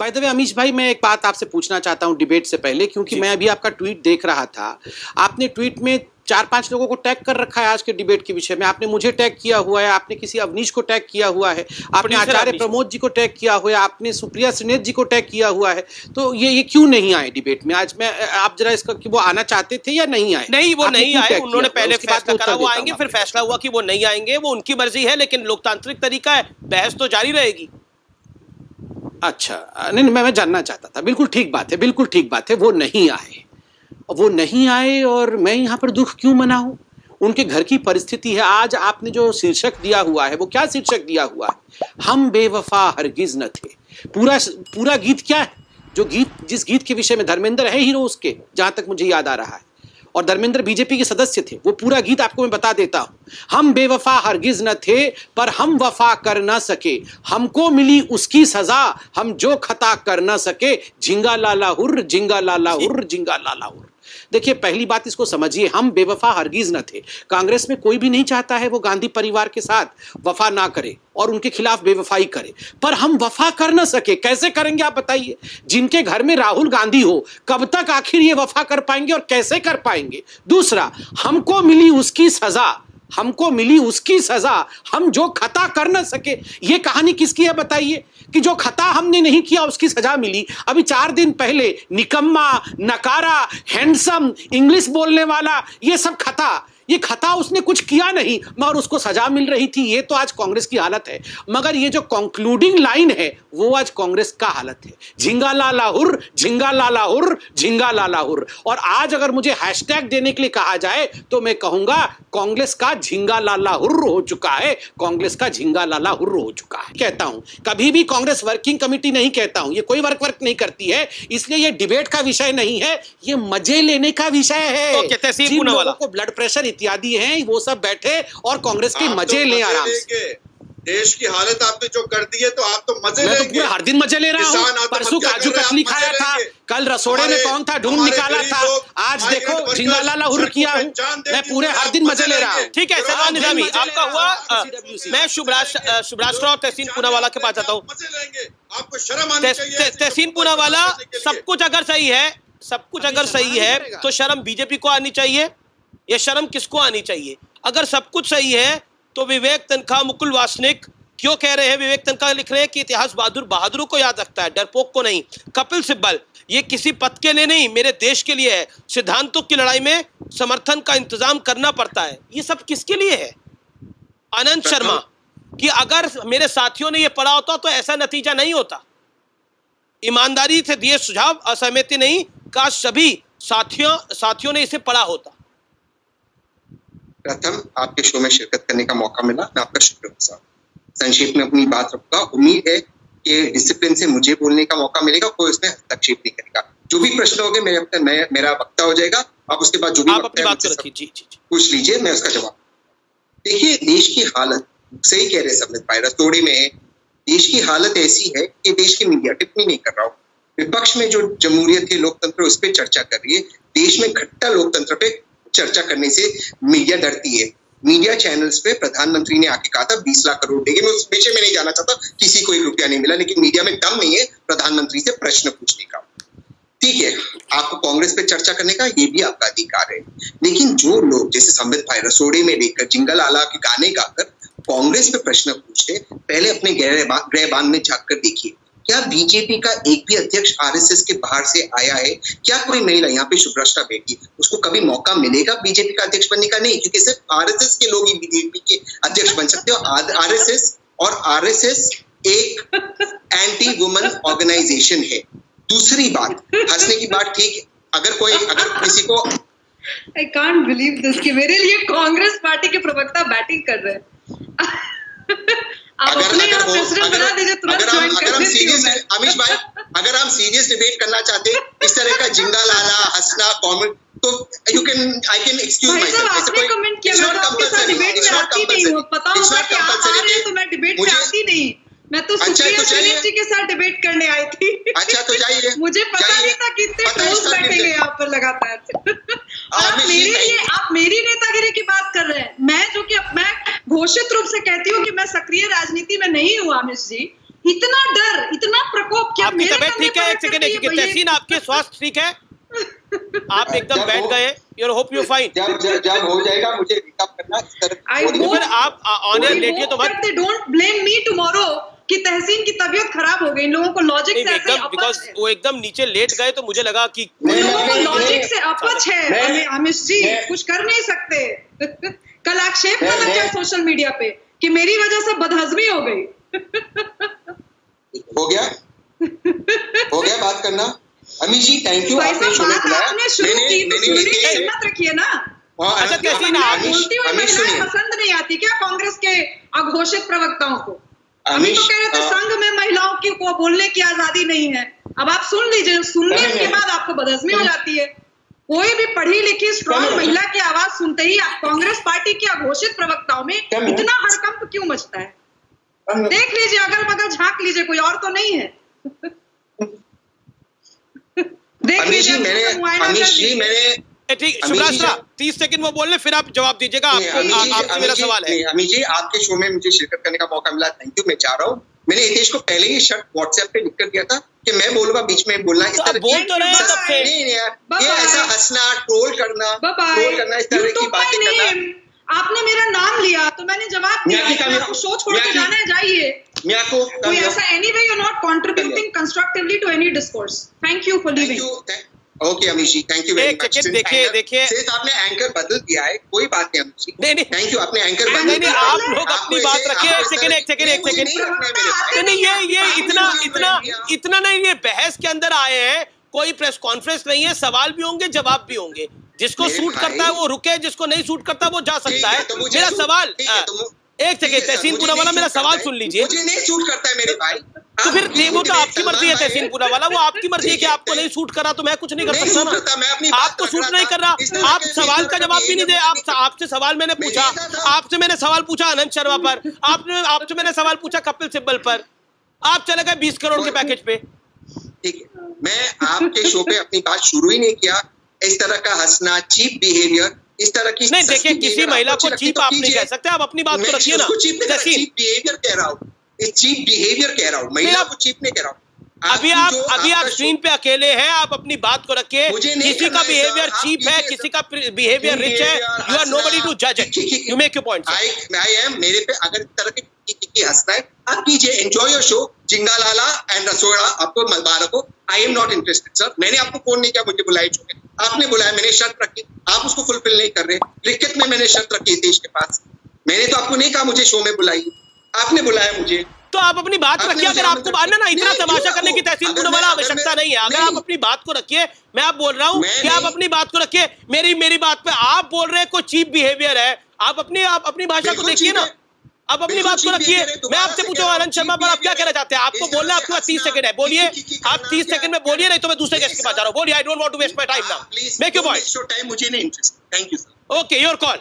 By the way Amish भाई, मैं एक बात आपसे पूछना चाहता हूं डिबेट से पहले, क्योंकि मैं अभी आपका ट्वीट देख रहा था। आपने ट्वीट में 4-5 लोगों को टैग कर रखा है आज के डिबेट के विषय में। आपने मुझे टैग किया हुआ है, आपने किसी अवनीश को टैग किया हुआ है, आपने आचार्य प्रमोद जी को टैग किया हुआ है, आपने सुप्रिया श्रीनेत जी को टैग किया हुआ है। तो ये क्यों नहीं आए डिबेट में आज? मैं आप जरा इसका कि वो आना चाहते थे या नहीं आए? नहीं, वो नहीं आए। उन्होंने पहले फैसला करा वो आएंगे, फिर फैसला हुआ कि वो नहीं आएंगे। वो उनकी मर्जी है, लेकिन लोकतांत्रिक तरीका है, बहस तो जारी रहेगी। अच्छा, नहीं मैं जानना चाहता था। बिल्कुल ठीक बात है, बिल्कुल ठीक बात है। वो नहीं आए और मैं यहाँ पर दुख क्यों मनाऊं? उनके घर की परिस्थिति है। आज आपने जो शीर्षक दिया हुआ है, वो क्या शीर्षक दिया हुआ है? हम बेवफा हरगिज न थे। पूरा गीत क्या है? जिस गीत के विषय में धर्मेंद्र है हीरो, उसके जहां तक मुझे याद आ रहा है, और धर्मेंद्र बीजेपी के सदस्य थे, वो पूरा गीत आपको मैं बता देता हूं। हम बेवफा हरगिज न थे, पर हम वफा कर न सके, हमको मिली उसकी सजा, हम जो खता कर न सके, झिंगा लाला हुर्र, झिंगा लाला हुर्र, झिंगा लाला हुर्र। देखिए, पहली बात इसको समझिए, हम बेवफा हरगिज न थे। कांग्रेस में कोई भी नहीं चाहता है वो गांधी परिवार के साथ वफा ना करे और उनके खिलाफ बेवफाई करे, पर हम वफा कर ना सके। कैसे करेंगे आप बताइए? जिनके घर में राहुल गांधी हो, कब तक आखिर ये वफा कर पाएंगे और कैसे कर पाएंगे? दूसरा, हमको मिली उसकी सजा, हम जो खता कर ना सके। ये कहानी किसकी है बताइए? कि जो खता हमने नहीं किया उसकी सजा मिली। अभी 4 दिन पहले निकम्मा, नकारा, हैंडसम, इंग्लिश बोलने वाला, ये सब ये खता उसने कुछ किया नहीं मगर उसको सजा मिल रही थी। ये तो आज कांग्रेस की हालत है। मगर ये जो कंक्लूडिंग लाइन है वो आज कांग्रेस का हालत है। झिंगा लाला हुर्र, झिंगा लाला हुर्र, झिंगा लाला हुर्र। और आज अगर मुझे हैशटैग देने के लिए कहा जाए तो मैं कहूंगा कांग्रेस का झिंगा लाला हुर्र हो चुका है, कांग्रेस का झिंगा लाला हुर्र हो चुका है। कहता हूं, कभी भी कांग्रेस वर्किंग कमेटी नहीं कहता हूं, ये कोई वर्क नहीं करती है, इसलिए ये डिबेट का विषय नहीं है, ये मजे लेने का विषय है। जिन लोगों को ब्लड प्रेशर इत्यादि हैं, वो सब बैठे और कांग्रेस के मजे लें आराम से। देश की हालत आपने जो कर दी है, तो आप तो मजे लेंगे। मैं तो पूरा हर दिन मजे ले रहा हूँ। परसों काजू कतली खाया था, कल रसोड़े में कौन था ढूंढ निकाला था, आज देखो झिंगा लाला हुर्र किया हूँ। मैं पूरे हर दिन मजे ले रहा हूँ। ठीक है सलमान निजामी, आपका हुआ। मैं शुभराज और तहसीन पूनावाला के पास जाता हूँ। आपको शर्म आनी चाहिए। तहसीन पूनावाला, सब कुछ अगर सही है तो शर्म बीजेपी को आनी चाहिए या शर्म किसको आनी चाहिए? अगर सब कुछ सही है तो विवेक तनखा, मुकुल वासनिक क्यों कह रहे हैं? विवेक तनखा लिख रहे हैं कि इतिहास बहादुरों को याद रखता है, डरपोक को नहीं। कपिल सिब्बल, ये किसी पद के लिए नहीं, मेरे देश के लिए है। सिद्धांतों की लड़ाई में समर्थन का इंतजाम करना पड़ता है। ये सब किसके लिए है? अनंत शर्मा, कि अगर मेरे साथियों ने ये पढ़ा होता तो ऐसा नतीजा नहीं होता। ईमानदारी से दिए सुझाव, असहमति नहीं, काश सभी साथियों ने इसे पढ़ा होता। प्रथम, आपके शो में शिरकत करने का मौका मिला, मैं आपका शुक्रगुजार। संक्षेप में अपनी बात रखूंगा। उम्मीद है कि डिसिप्लिन से मुझे बोलने का मौका मिलेगा, कोई उसमें हस्तक्षेप नहीं करेगा। जो भी प्रश्न होंगे मेरा वक्ता हो जाएगा, आप उसके बाद जो भी पूछ लीजिए, मैं उसका जवाब। देखिए, देश की हालत, सही कह रहे हैं समित भाई, रसोड़ी में देश की हालत ऐसी है कि देश की मीडिया, टिप्पणी नहीं कर रहा हूँ, विपक्ष में जो जमहूरियत है, लोकतंत्र, उस पर चर्चा कर रही है। देश में घटता लोकतंत्र पे चर्चा करने से मीडिया डरती है। मीडिया चैनल्स पे प्रधानमंत्री ने आके कहा था 20 लाख करोड़ देंगे। मैं उस विषय में नहीं जाना चाहता, किसी को 1 रुपया नहीं मिला, लेकिन मीडिया में दम नहीं है प्रधानमंत्री से प्रश्न पूछने का। ठीक है, आपको कांग्रेस पे चर्चा करने का ये भी आपका अधिकार है, लेकिन जो लोग जैसे संबित भाई रसोड़े में लेकर जिंगल आला के गाने गाकर कांग्रेस पे प्रश्न पूछते, पहले अपने गृह बांध में झांक कर देखिए, क्या बीजेपी का एक भी अध्यक्ष आरएसएस के बाहर से आया है? क्या कोई महिला, यहाँ पे शुभ्रष्टा बैठी, उसको कभी मौका मिलेगा बीजेपी का अध्यक्ष बनने का? नहीं, क्योंकि सिर्फ आरएसएस के लोग ही बीजेपी के अध्यक्ष बन सकते हो। आरएसएस एक एंटी वुमन ऑर्गेनाइजेशन है। दूसरी बात, हंसने की बात ठीक है, अगर किसी को, आई कांट बिलीव दिस कि मेरे लिए कांग्रेस पार्टी के प्रवक्ता बैटिंग कर रहे हैं। अगर हम सीरियस डिबेट करना चाहते हैं, इस तरह का जिंगा लाला, हंसना, कमेंट, तो I can excuse my self. आपने कमेंट किया, मैं तो आपके साथ डिबेट में आती नहीं हूं, पता होगा कि आप आ रहे हैं तो मैं डिबेट में आती नहीं। मैं तो सुप्रिया श्रीनेत जी के साथ डिबेट करने आई थी। अच्छा, तो जाइए। मुझे पता नहीं था कि इतने ट्रोल्स बैठेंगे यहाँ पर लगातार। और आप मेरी नेतागिरी की बात कर रहे हैं। मैं घोषित रूप से कहती हूँ कि मैं सक्रिय राजनीति में नहीं हूँ अमिश जी, इतना डर, इतना प्रकोप क्या? आपकी तबीयत ठीक है? एक सेकंड, तहसीन आपके स्वास्थ्य ठीक है? आप एकदम बैठ गए, यू होप यू फाइन। जब हो जाएगा मुझे रिकअप करना इस तरह। आप ऑन एयर लेटिए तो मत। They don't blame me tomorrow कि तहसीन की तबीयत खराब हो गई। इन लोगों को लॉजिक से ऐसे बिकॉज़ वो एकदम नीचे लेट गए तो मुझे लगा कि लोगों को लॉजिक से अपच है। अमिश जी कुछ कर नहीं सकते। कल आक्षेप न लगे सोशल मीडिया पे कि मेरी वजह से बदहजमी हो गई। हो गया बात करना। अमिश जी थैंक यू, आपने शो में बुलाया। आपने शुरू की तो सुनने की हिम्मत रखिए ना। अच्छा तहसीन, बोलती हुई महिलाएं पसंद नहीं आती क्या कांग्रेस के अघोषित प्रवक्ताओं को? अभी तो कह रहे थे संघ में महिलाओं की को बोलने की आजादी नहीं है। अब आप सुन लीजिए, सुनने के बाद आपको बदहजमी हो जाती है। कोई भी पढ़ी लिखी स्ट्रॉन्ग महिला की आवाज सुनते ही कांग्रेस पार्टी के अघोषित प्रवक्ताओं में इतना हड़कंप क्यों मचता है? देख लीजिए, अगल बगल झांक लीजिए, कोई और तो नहीं है। देख लीजिए मैंने ठीक। शुभ्रास्त्रा 30 सेकंड वो बोल ले, फिर आप जवाब दीजिएगा। आपसे मेरा सवाल है। अमित जी आपके शो में मुझे शिरकत करने का मौका मिला, थैंक यू। मैं चाह रहा हूँ, मैंने हितेश को पहले ही शर्ट व्हाट्सएप पे लिख कर दिया था कि मैं बोलूंगा, बीच में बोलना इस तरह बोल तो रहे हैं तब से। नहीं यार, ये ऐसा हंसना, ट्रोल करना इस तरह की बातें करना। आपने मेरा नाम लिया तो मैंने जवाब दिया। आपको शो छोड़ के जाना है, जाइए। कोई ऐसा anyway you're not contributing constructively to any discourse. Thank you for leaving. Okay Amish ji, thank you very much. देखिए सिर्फ आपने एंकर बदल दिया है, कोई बात नहीं अमिश जी। नहीं थैंक यू, आपने एंकर बदल दिया। आप लोग अपनी बात रखिए। एक सेकंड ये इतना नहीं, ये बहस के अंदर आए हैं, कोई प्रेस कॉन्फ्रेंस नहीं है। सवाल भी होंगे, जवाब भी होंगे। जिसको सूट करता है वो रुके, जिसको नहीं सूट करता वो जा सकता है। मेरा सवाल, एक सेकंड तहसीन पूनावाला, मेरा सवाल सुन लीजिए। मुझे नहीं सूट करता है मेरे भाई। तो फिर वो तो आपकी मर्जी है तहसीन पूनावाला, वो आपकी मर्जी है कि आपको नहीं सूट करा तो मैं कुछ नहीं कर सकता ना। आपको सूट नहीं कर रहा, आप सवाल का जवाब भी नहीं दे। आपसे सवाल मैंने पूछा, आपसे मैंने सवाल पूछा अनंत शर्मा पर, आपसे मैंने सवाल पूछा कपिल सिब्बल पर, आप चले गए 20 करोड़ के पैकेज पे। ठीक है, मैं आपके शो पे अपनी बात शुरू ही नहीं किया। इस तरह का हंसना, चीप बिहेवियर, इस तरह की नहीं। देखिए, किसी महिला को चीप आप नहीं कह सकते, आप अपनी बात को रखिए ना। चीप बिहेवियर कह रहा हूँ, चीप बिहेवियर कह रहा हूँ, महिला को चीप नहीं कह रहा हूँ। अभी आप स्क्रीन पे अकेले हैं, आप अपनी बात को रखिए। किसी का बिहेवियर चीप है, किसी का बिहेवियर रिच है। यू आर नोबडी टू जज it, you make your point. I am, मेरे पे अगर इस तरह की हंसना है आप कीजिए, एंजॉय योर शो। जिंगालाला एंड रसोड़ा आपको मुबारक हो। I am not interested sir. मैंने आपको फोन नहीं किया, मुझे बुलाई शो में, आपने बुलाया, मैंने शर्त रखी, आप उसको फुलफिल नहीं कर रहे। लिखित में मैंने शर्त रखी देश के पास, मैंने तो आपको नहीं कहा मुझे शो में बुलाइए, आपने बुलाया मुझे। तो आप अपनी बात रखिए। अगर आपको ना इतना तमाशा करने की तहसीन पूनावाला आवश्यकता नहीं है। अगर आप अपनी बात को रखिए, मैं आप बोल रहा हूँ कि आप अपनी बात को रखिए। मेरी बात पे आप बोल रहे हैं कोई चीप बिहेवियर है, आप अपनी भाषा को देखिए ना, आप अपनी बात को रखिए। मैं आपसे पूछा आनंद शर्मा पर आप क्या कहना चाहते हैं? आपको बोलना है, आपके पास 30 सेकंड है, बोलिए। आप 30 सेकंड में बोलिए, नहीं तो मैं दूसरे गेस्ट के पास जा रहा हूँ। बोलिए, I don't want to waste my time now, make your point. मुझे नहीं interest. Thank you sir. Okay, your call.